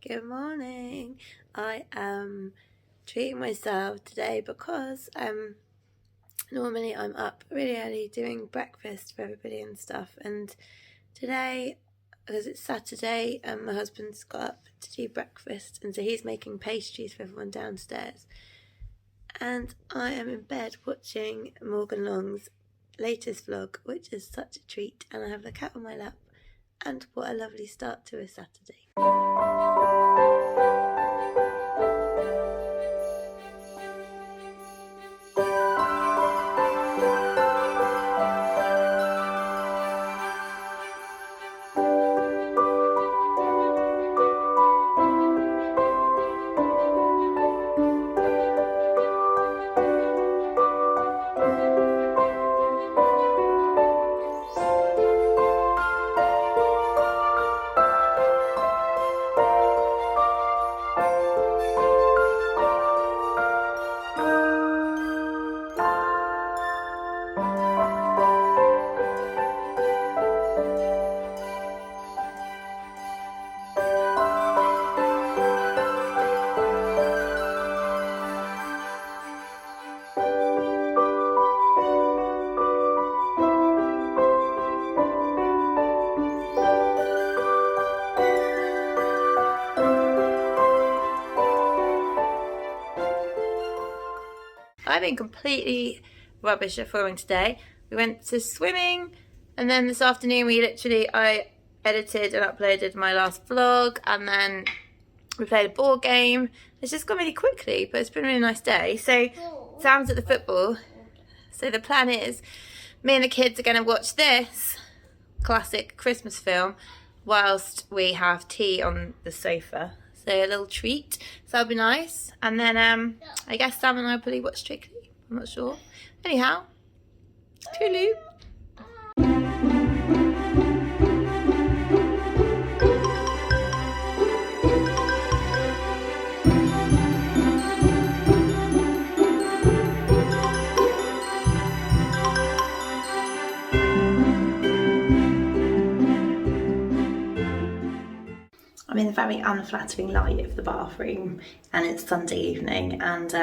Good morning. I am treating myself today because normally I'm up really early doing breakfast for everybody and stuff, and today, because it's Saturday, my husband's got up to do breakfast, and so he's making pastries for everyone downstairs, and I am in bed watching Morgan Long's latest vlog, which is such a treat, and I have the cat on my lap, and what a lovely start to a Saturday. I've been completely rubbish at filming today. We went to swimming, and then this afternoon I edited and uploaded my last vlog, and then we played a board game. It's just gone really quickly, but it's been a really nice day. So Sam's at the football. So the plan is me and the kids are going to watch this classic Christmas film whilst we have tea on the sofa. So a little treat, so that'll be nice. And then I guess Sam and I will probably watch Strictly. I'm not sure. Anyhow, toodaloo. I'm in a very unflattering light of the bathroom, and it's Sunday evening, and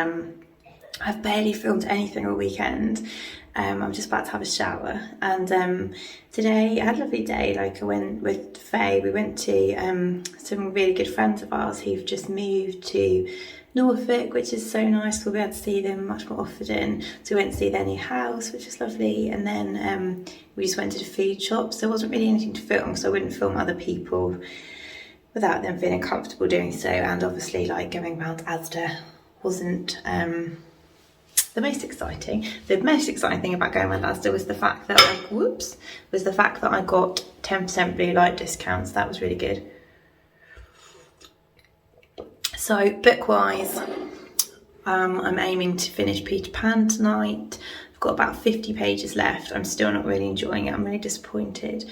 I've barely filmed anything all weekend. I'm just about to have a shower, and today I had a lovely day. Like, I went with Faye, we went to some really good friends of ours who've just moved to Norfolk, which is so nice. We'll be able to see them much more often. So we went to see their new house, which is lovely, and then we just went to the food shop. So there wasn't really anything to film, so I wouldn't film other people without them feeling comfortable doing so. And obviously, like, going around Asda wasn't the most exciting. The most exciting thing about going around Asda was the fact that I got 10% blue light discounts. That was really good. So book-wise, I'm aiming to finish Peter Pan tonight. I've got about 50 pages left. I'm still not really enjoying it. I'm really disappointed.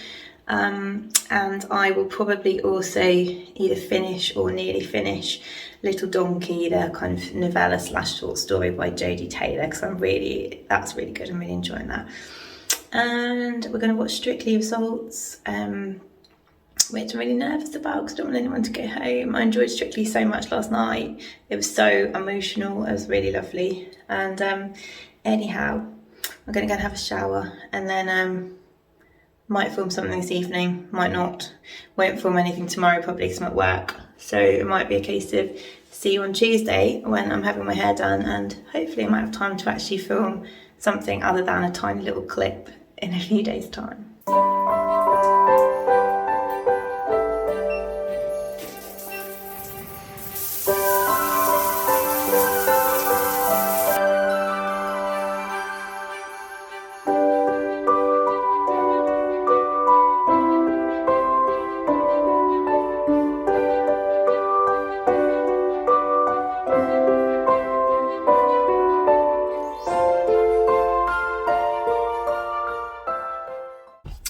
And I will probably also either finish or nearly finish Little Donkey, the kind of novella / short story by Jodie Taylor, because that's really good. I'm really enjoying that. And we're going to watch Strictly Results, which I'm really nervous about because I don't want anyone to go home. I enjoyed Strictly so much last night. It was so emotional. It was really lovely. And anyhow, I'm going to go and have a shower, and then might film something this evening, might not. Won't film anything tomorrow probably because I'm at work. So it might be a case of see you on Tuesday when I'm having my hair done, and hopefully I might have time to actually film something other than a tiny little clip in a few days' time.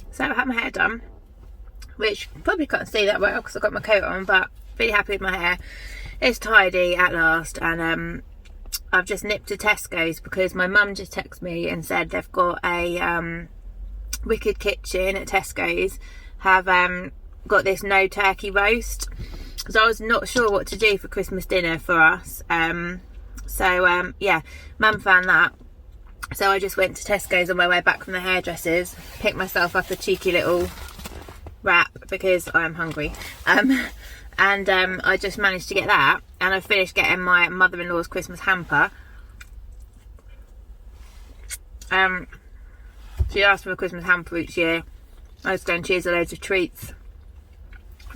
So I had my hair done, which you probably can't see that well because I've got my coat on, but really happy with my hair. It's tidy at last, and I've just nipped to Tesco's because my mum just texted me and said they've got a Wicked Kitchen at Tesco's have got this no turkey roast. So I was not sure what to do for Christmas dinner for us. Yeah, Mum found that. So I just went to Tesco's on my way back from the hairdressers, picked myself up a cheeky little wrap because I'm hungry. I just managed to get that, and I finished getting my mother-in-law's Christmas hamper. She asked for a Christmas hamper each year. I just go and choose loads of treats,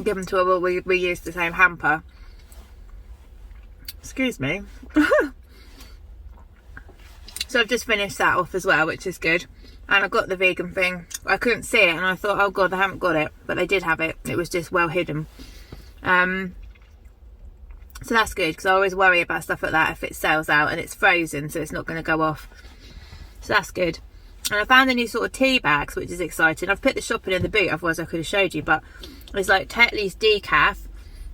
give them to her. Well, we use the same hamper. Excuse me. So I've just finished that off as well, which is good. And I got the vegan thing. I couldn't see it, and I thought, oh god, they haven't got it, but they did have it. It was just well hidden. So that's good, because I always worry about stuff like that if it sells out and it's frozen, so it's not going to go off. So that's good. And I found a new sort of tea bags, which is exciting. I've put the shopping in the boot, otherwise I could have showed you, but it's like Tetley's decaf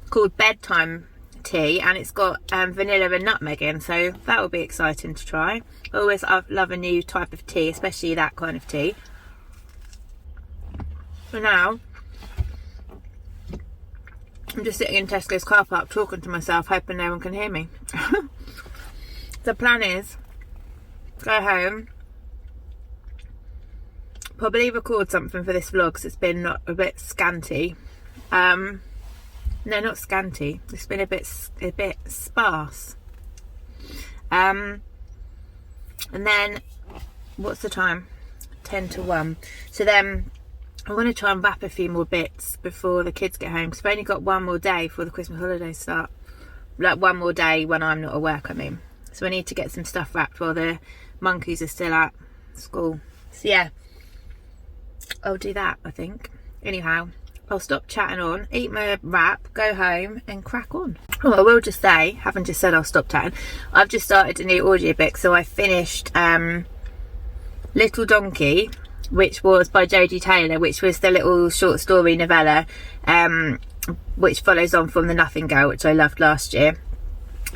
called bedtime tea, and it's got vanilla and nutmeg in, so that will be exciting to try. I always love a new type of tea, especially that kind of tea. For now, I'm just sitting in Tesco's car park talking to myself, hoping no one can hear me. The plan is go home, probably record something for this vlog because it's been a bit scanty. No, not scanty. It's been a bit sparse. And then, what's the time? 10 to 1. So then, I want to try and wrap a few more bits before the kids get home, because I've only got one more day before the Christmas holidays start. Like one more day when I'm not at work, I mean. So I need to get some stuff wrapped while the monkeys are still at school. So yeah, I'll do that, I think. Anyhow, I'll stop chatting on, eat my wrap, go home and crack on. Oh, I will just say, having just said I'll stop chatting, I've just started a new audiobook. So I finished Little Donkey, which was by Jodie Taylor, which was the little short story novella which follows on from The Nothing Girl, which I loved last year.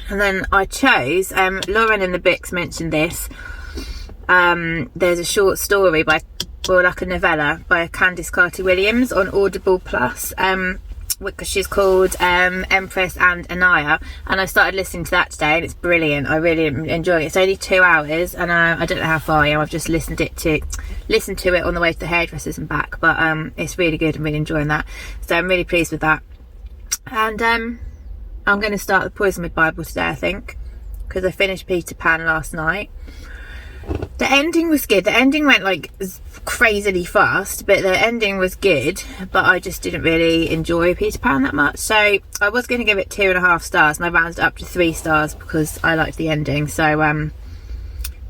And then I chose, Lauren in the books mentioned this, there's a short story or like a novella by Candice Carter-Williams on Audible Plus, because she's called Empress and Anaya, and I started listening to that today, and it's brilliant. I really am enjoying it. It's only 2 hours, and I don't know how far I am. I've just listened to it on the way to the hairdressers and back, but it's really good. I'm really enjoying that, so I'm really pleased with that. And I'm going to start the Poisonwood Bible today, I think, because I finished Peter Pan last night. The ending was good. The ending went like crazily fast, but the ending was good, but I just didn't really enjoy Peter Pan that much. So I was going to give it 2.5 stars, and I rounded up to 3 stars because I liked the ending. So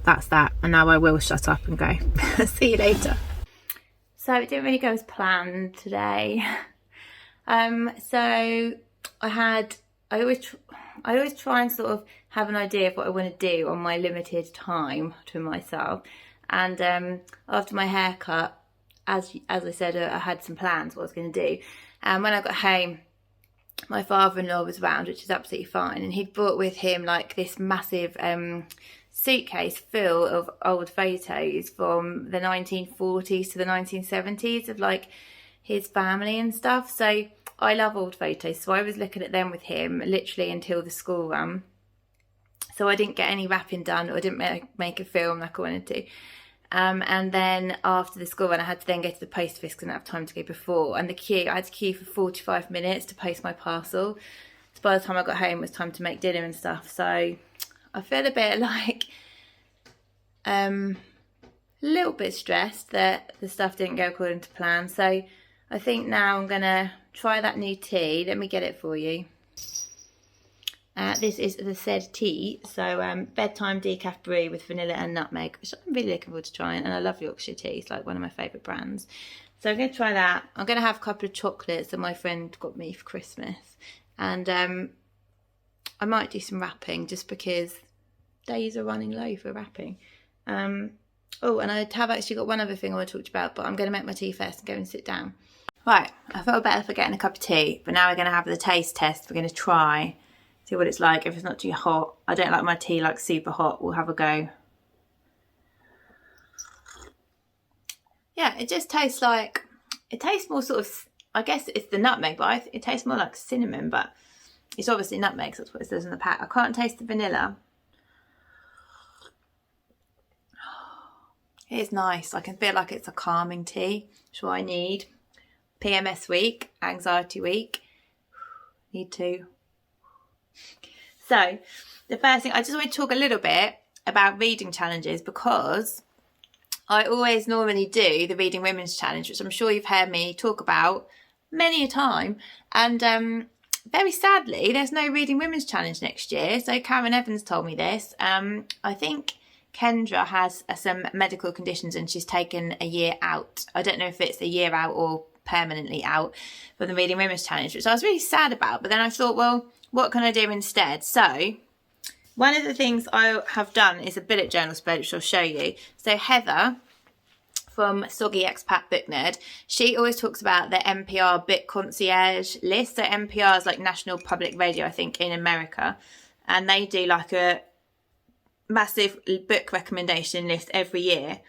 that's that, and now I will shut up and go. See you later. So it didn't really go as planned today. So I always try and sort of have an idea of what I want to do on my limited time to myself. And after my haircut, as I said, I had some plans what I was going to do. And when I got home, my father-in-law was around, which is absolutely fine. And he'd brought with him like this massive suitcase full of old photos from the 1940s to the 1970s of like his family and stuff. So I love old photos, so I was looking at them with him literally until the school run. So I didn't get any wrapping done, or I didn't make a film like I wanted to. And then after the school run, I had to then go to the post office because I didn't have time to go before. And I had to queue for 45 minutes to post my parcel. So by the time I got home, it was time to make dinner and stuff. So I feel a bit like a little bit stressed that the stuff didn't go according to plan. So I think now I'm going to try that new tea. Let me get it for you. This is the said tea. So bedtime decaf brew with vanilla and nutmeg, which I'm really looking forward to trying. And I love Yorkshire tea. It's like one of my favourite brands. So I'm going to try that. I'm going to have a couple of chocolates that my friend got me for Christmas. And I might do some wrapping just because days are running low for wrapping. Oh, and I have actually got one other thing I want to talk to you about, but I'm going to make my tea first and go and sit down. Right, I felt better for getting a cup of tea, but now we're going to have the taste test. We're going to try, see what it's like. If it's not too hot, I don't like my tea like super hot. We'll have a go. Yeah, it just tastes like, it tastes more sort of, I guess it's the nutmeg, but it tastes more like cinnamon, but It's obviously nutmeg, that's what it says in the pack. I can't taste the vanilla. It is nice. I can feel like it's a calming tea. That's what I need. PMS week, anxiety week. Need to. So, the first thing, I just want to talk a little bit about reading challenges, because I always normally do the Reading Women's Challenge, which I'm sure you've heard me talk about many a time. And very sadly, there's no Reading Women's Challenge next year. So Karen Evans told me this. I think Kendra has some medical conditions and she's taken a year out. I don't know if it's a year out or permanently out from the Reading Women's Challenge, which I was really sad about. But then I thought, well, what can I do instead? So one of the things I have done is a bullet journal spread, which I'll show you. So Heather from Soggy Expat Book Nerd, she always talks about the NPR Book Concierge list. So NPR is like National Public Radio, I think, in America. And they do like a massive book recommendation list every year.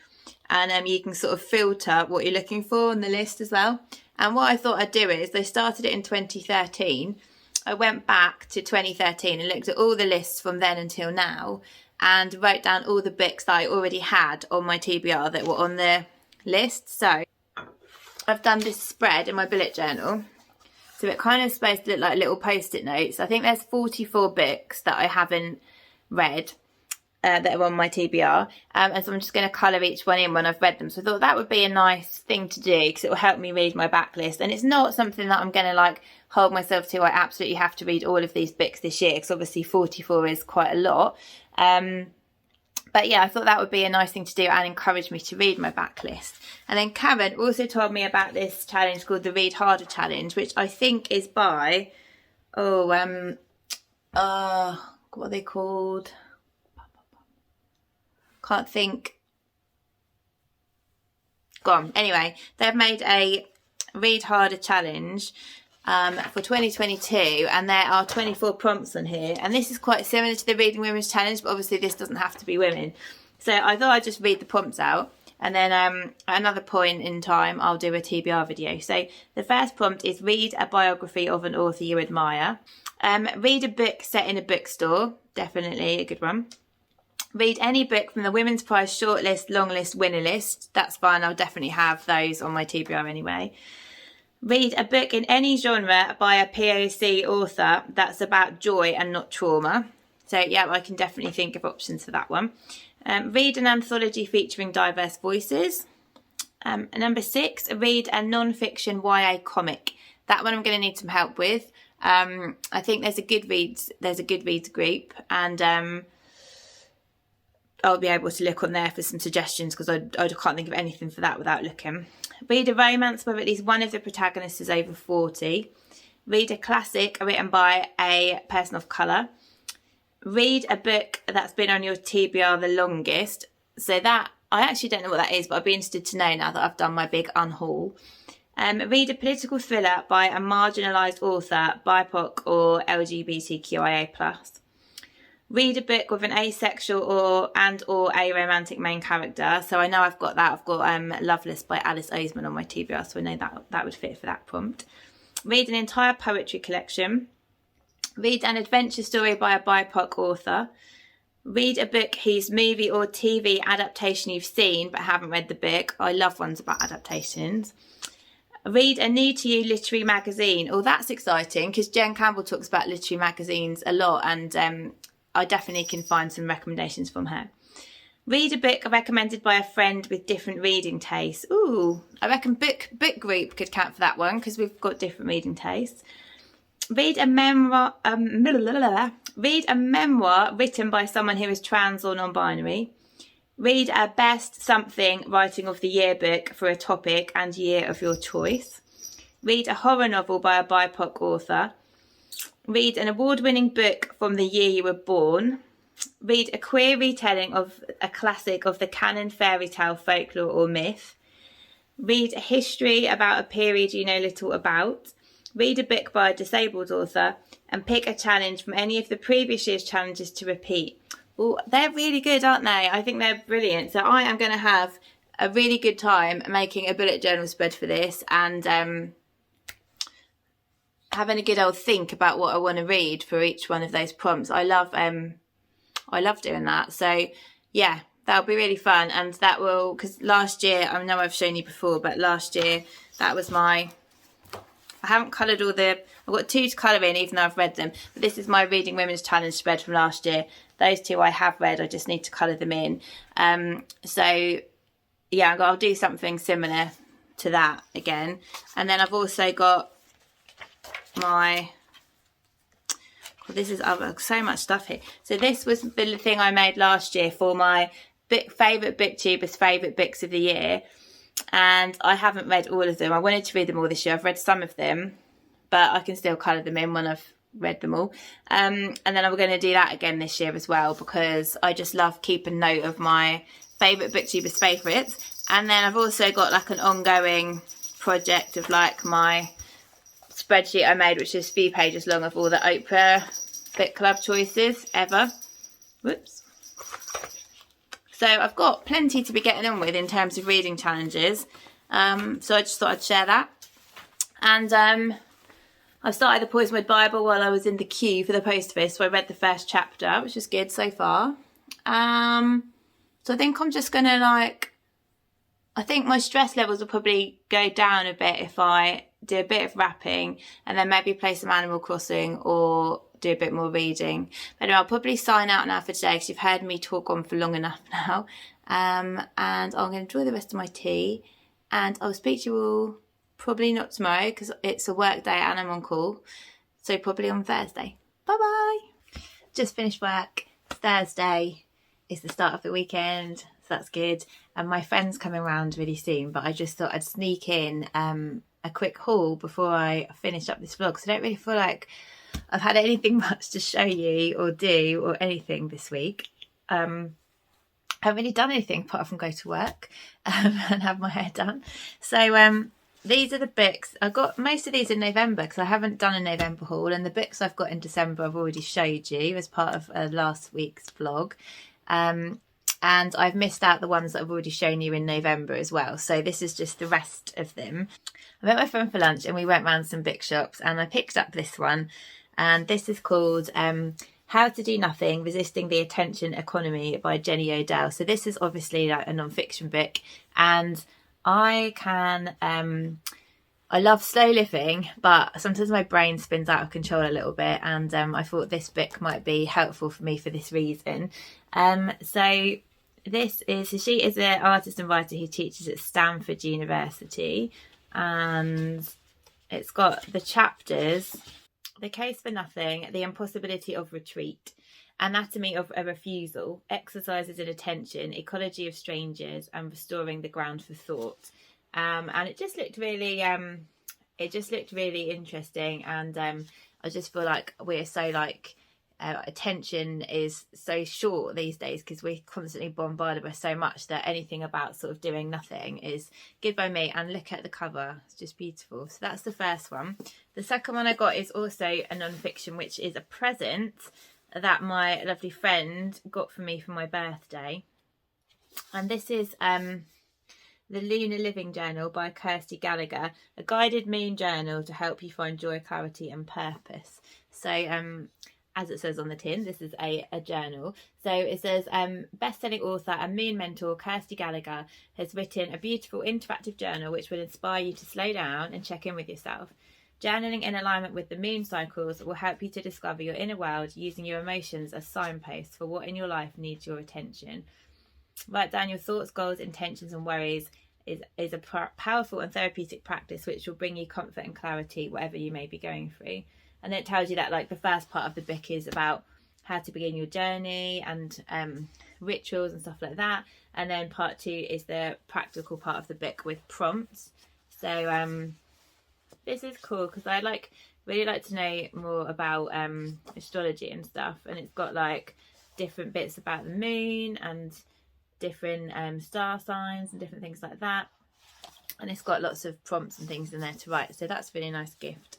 And you can sort of filter what you're looking for on the list as well. And what I thought I'd do is, they started it in 2013. I went back to 2013 and looked at all the lists from then until now and wrote down all the books that I already had on my TBR that were on the list. So I've done this spread in my bullet journal. So it kind of is supposed to look like little post-it notes. I think there's 44 books that I haven't read that are on my TBR. And so I'm just going to colour each one in when I've read them. So I thought that would be a nice thing to do because it will help me read my backlist. And it's not something that I'm going to like hold myself to. I absolutely have to read all of these books this year because obviously 44 is quite a lot. But yeah, I thought that would be a nice thing to do and encourage me to read my backlist. And then Karen also told me about this challenge called the Read Harder Challenge, which I think is by, what are they called? Can't think. Gone. Anyway, they've made a Read Harder Challenge for 2022, and there are 24 prompts on here. And this is quite similar to the Reading Women's Challenge, but obviously this doesn't have to be women. So I thought I'd just read the prompts out. And then at another point in time, I'll do a TBR video. So the first prompt is read a biography of an author you admire. Read a book set in a bookstore. Definitely a good one. Read any book from the Women's Prize shortlist, long list, winner list. That's fine. I'll definitely have those on my TBR anyway. Read a book in any genre by a POC author that's about joy and not trauma. So yeah, I can definitely think of options for that one. Read an anthology featuring diverse voices. Number 6, read a non-fiction YA comic. That one I'm going to need some help with. I think there's a Goodreads group, and I'll be able to look on there for some suggestions because I can't think of anything for that without looking. Read a romance where at least one of the protagonists is over 40. Read a classic written by a person of colour. Read a book that's been on your TBR the longest. So that, I actually don't know what that is, but I'd be interested to know now that I've done my big unhaul. Read a political thriller by a marginalised author, BIPOC or LGBTQIA+. Read a book with an asexual or a romantic main character. So I know I've got that. I've got Loveless by Alice Oseman on my TBR, so I know that would fit for that prompt. Read an entire poetry collection. Read an adventure story by a BIPOC author. Read a book whose movie or TV adaptation you've seen but haven't read the book. I love ones about adaptations. Read a new to you literary magazine. Oh, that's exciting because Jen Campbell talks about literary magazines a lot, and I definitely can find some recommendations from her. Read a book recommended by a friend with different reading tastes. Ooh, I reckon book group could count for that one because we've got different reading tastes. Read a memoir. Read a memoir written by someone who is trans or non-binary. Read a best something writing of the year book for a topic and year of your choice. Read a horror novel by a BIPOC author. Read an award-winning book from the year you were born. Read a queer retelling of a classic of the canon fairy tale, folklore or myth. Read a history about a period you know little about. Read a book by a disabled author and pick a challenge from any of the previous year's challenges to repeat. Well, they're really good, aren't they? I think they're brilliant. So I am going to have a really good time making a bullet journal spread for this, and having a good old think about what I want to read for each one of those prompts. I love doing that. So yeah, that'll be really fun. And that will, because last year, I know I've shown you before, but last year that was I haven't coloured all I've got 2 to colour in, even though I've read them. But this is my Reading Women's Challenge spread from last year. Those 2 I have read, I just need to colour them in. So yeah, I'll do something similar to that again. And then I've also got this is so much stuff here. So this was the thing I made last year for my favourite booktubers' favourite books of the year. And I haven't read all of them. I wanted to read them all this year. I've read some of them, but I can still colour them in when I've read them all. And then I'm going to do that again this year as well, because I just love keeping note of my favourite booktubers' favourites. And then I've also got like an ongoing project of like my spreadsheet I made, which is a few pages long, of all the Oprah book club choices ever. Whoops. So I've got plenty to be getting on with in terms of reading challenges. So I just thought I'd share that. And I started the Poisonwood Bible while I was in the queue for the post office. So I read the first chapter, which is good so far. So I think I'm just going to I think my stress levels will probably go down a bit if I do a bit of rapping and then maybe play some Animal Crossing or do a bit more reading. But anyway, I'll probably sign out now for today because you've heard me talk on for long enough now. And I'm going to enjoy the rest of my tea, and I'll speak to you all probably not tomorrow because it's a work day and I'm on call. So probably on Thursday. Bye-bye. Just finished work. It's Thursday. It's the start of the weekend, so that's good. And my friend's coming around really soon, but I just thought I'd sneak in a quick haul before I finish up this vlog, because I don't really feel like I've had anything much to show you or do or anything this week. I haven't really done anything apart from go to work and have my hair done. So these are the books. I got most of these in November because I haven't done a November haul, and the books I've got in December I've already showed you as part of last week's vlog. And I've missed out the ones that I've already shown you in November as well. So this is just the rest of them. I met my friend for lunch and we went round some bookshops, and I picked up this one. And this is called How to Do Nothing, Resisting the Attention Economy by Jenny Odell. So this is obviously like a non-fiction book, and I love slow living, but sometimes my brain spins out of control a little bit, and I thought this book might be helpful for me for this reason. So she is an artist and writer who teaches at Stanford University, and it's got the chapters: The Case for Nothing, The Impossibility of Retreat, Anatomy of a Refusal, Exercises in Attention, Ecology of Strangers, and Restoring the Ground for Thought. And it just looked really interesting, and I just feel like we're so attention is so short these days because we're constantly bombarded by so much that anything about sort of doing nothing is good by me. And look at the cover, it's just beautiful. So that's the first one. The second one I got is also a non-fiction, which is a present that my lovely friend got for me for my birthday, and this is The Lunar Living Journal by Kirsty Gallagher, a guided moon journal to help you find joy, clarity and purpose. So as it says on the tin, this is a journal. So it says, best-selling author and moon mentor Kirsty Gallagher has written a beautiful interactive journal which will inspire you to slow down and check in with yourself. Journaling in alignment with the moon cycles will help you to discover your inner world using your emotions as signposts for what in your life needs your attention. Write down your thoughts, goals, intentions and worries is a powerful and therapeutic practice which will bring you comfort and clarity whatever you may be going through. And it tells you that the first part of the book is about how to begin your journey and rituals and stuff like that. And then part 2 is the practical part of the book with prompts. So this is cool because I really like to know more about astrology and stuff. And it's got different bits about the moon and different star signs and different things like that. And it's got lots of prompts and things in there to write. So that's a really nice gift.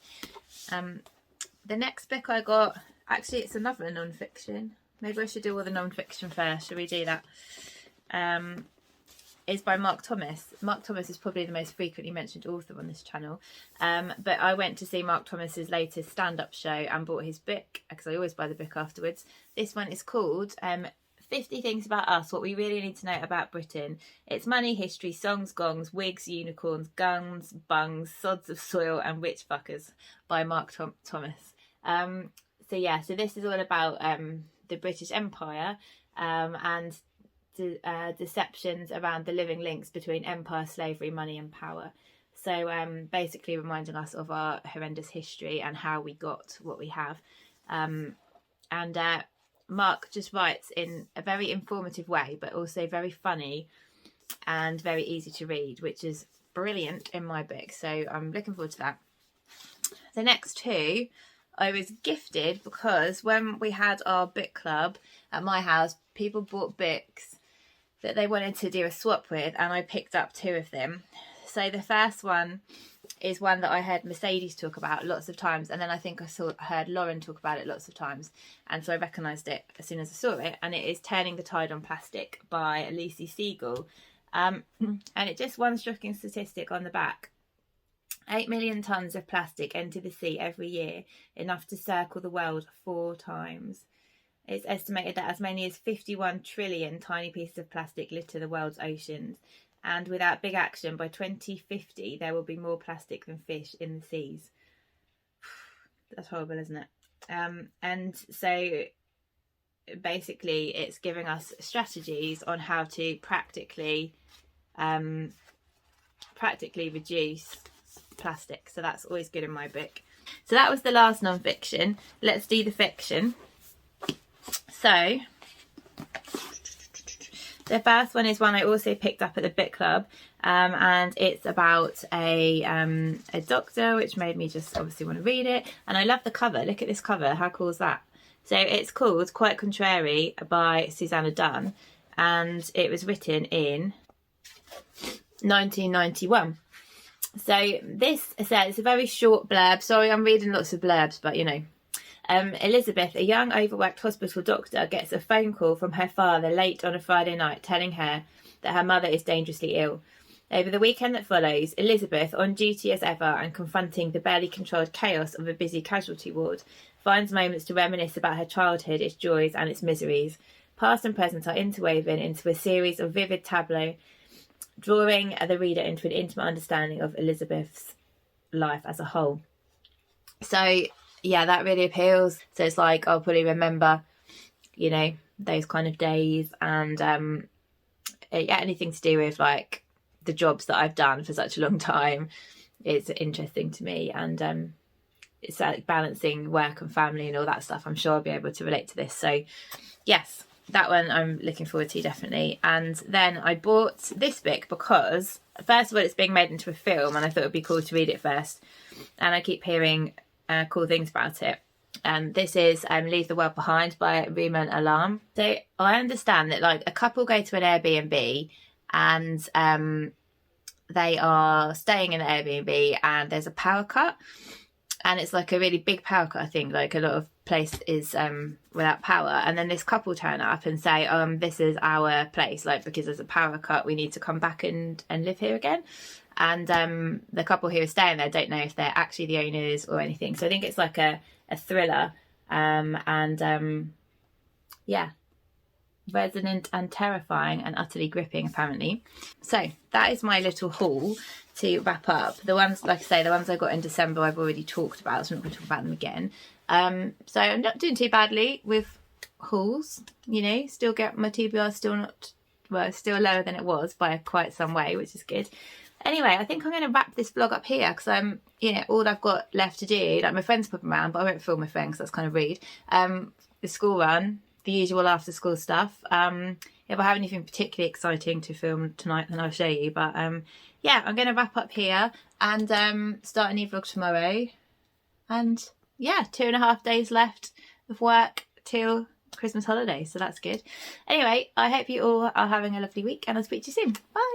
The next book I got, actually it's another non-fiction. Maybe I should do all the non-fiction first. Should we do that? is by Mark Thomas. Mark Thomas is probably the most frequently mentioned author on this channel. But I went to see Mark Thomas's latest stand-up show and bought his book, because I always buy the book afterwards. This one is called 50 Things About Us, What We Really Need to Know About Britain. It's money, history, songs, gongs, wigs, unicorns, guns, bungs, sods of soil and witch fuckers by Mark Thomas. So yeah, so this is all about the British Empire and deceptions around the living links between empire, slavery, money and power. So basically reminding us of our horrendous history and how we got what we have. And Mark just writes in a very informative way, but also very funny and very easy to read, which is brilliant in my book. So I'm looking forward to that. The next two I was gifted because when we had our book club at my house, people bought books that they wanted to do a swap with, and I picked up two of them. So the first one is one that I heard Mercedes talk about lots of times, and then I think I heard Lauren talk about it lots of times, and so I recognised it as soon as I saw it, and it is Turning the Tide on Plastic by Lucy Siegel. And it just one shocking statistic on the back. 8 million tonnes of plastic enter the sea every year, enough to circle the world 4 times. It's estimated that as many as 51 trillion tiny pieces of plastic litter the world's oceans. And without big action, by 2050, there will be more plastic than fish in the seas. That's horrible, isn't it? And so basically it's giving us strategies on how to practically reduce plastic. So that's always good in my book. So that was the last non-fiction. Let's do the fiction. So the first one is one I also picked up at the book club, and it's about a doctor, which made me just obviously want to read it. And I love the cover. Look at this cover. How cool is that? So it's called Quite Contrary by Susanna Dunn, and it was written in 1991. So this says, it's a very short blurb. Sorry, I'm reading lots of blurbs, but you know. Elizabeth, a young overworked hospital doctor, gets a phone call from her father late on a Friday night telling her that her mother is dangerously ill. Over the weekend that follows, Elizabeth, on duty as ever and confronting the barely controlled chaos of a busy casualty ward, finds moments to reminisce about her childhood, its joys and its miseries. Past and present are interwoven into a series of vivid tableaux, drawing the reader into an intimate understanding of Elizabeth's life as a whole. So yeah, that really appeals. So it's like, I'll probably remember, you know, those kind of days, and yeah, anything to do with like the jobs that I've done for such a long time is interesting to me. And it's like balancing work and family and all that stuff. I'm sure I'll be able to relate to this. So yes, that one I'm looking forward to, definitely. And then I bought this book because, first of all, it's being made into a film, and I thought it would be cool to read it first. And I keep hearing cool things about it. And this is Leave the World Behind by Riemann Alarm. So I understand that like a couple go to an Airbnb, and they are staying in the Airbnb, and there's a power cut, and it's like a really big power cut. I think like a lot of place is without power, and then this couple turn up and say, this is our place, like because there's a power cut, we need to come back and live here again. And the couple who are staying there don't know if they're actually the owners or anything. So I think it's like a thriller, and yeah, resonant and terrifying and utterly gripping, apparently. So that is my little haul to wrap up. The ones, like I say, the ones I got in December I've already talked about, so I'm not going to talk about them again. So I'm not doing too badly with hauls, you know, still get my TBR still lower than it was by quite some way, which is good. Anyway, I think I'm going to wrap this vlog up here, because I'm, you know, all I've got left to do, like my friends pop around, but I won't film my friends, that's kind of rude. The school run, the usual after school stuff. If I have anything particularly exciting to film tonight, then I'll show you. But yeah, I'm going to wrap up here and start a new vlog tomorrow. And yeah, 2.5 days left of work till Christmas holiday, so that's good. Anyway, I hope you all are having a lovely week, and I'll speak to you soon. Bye.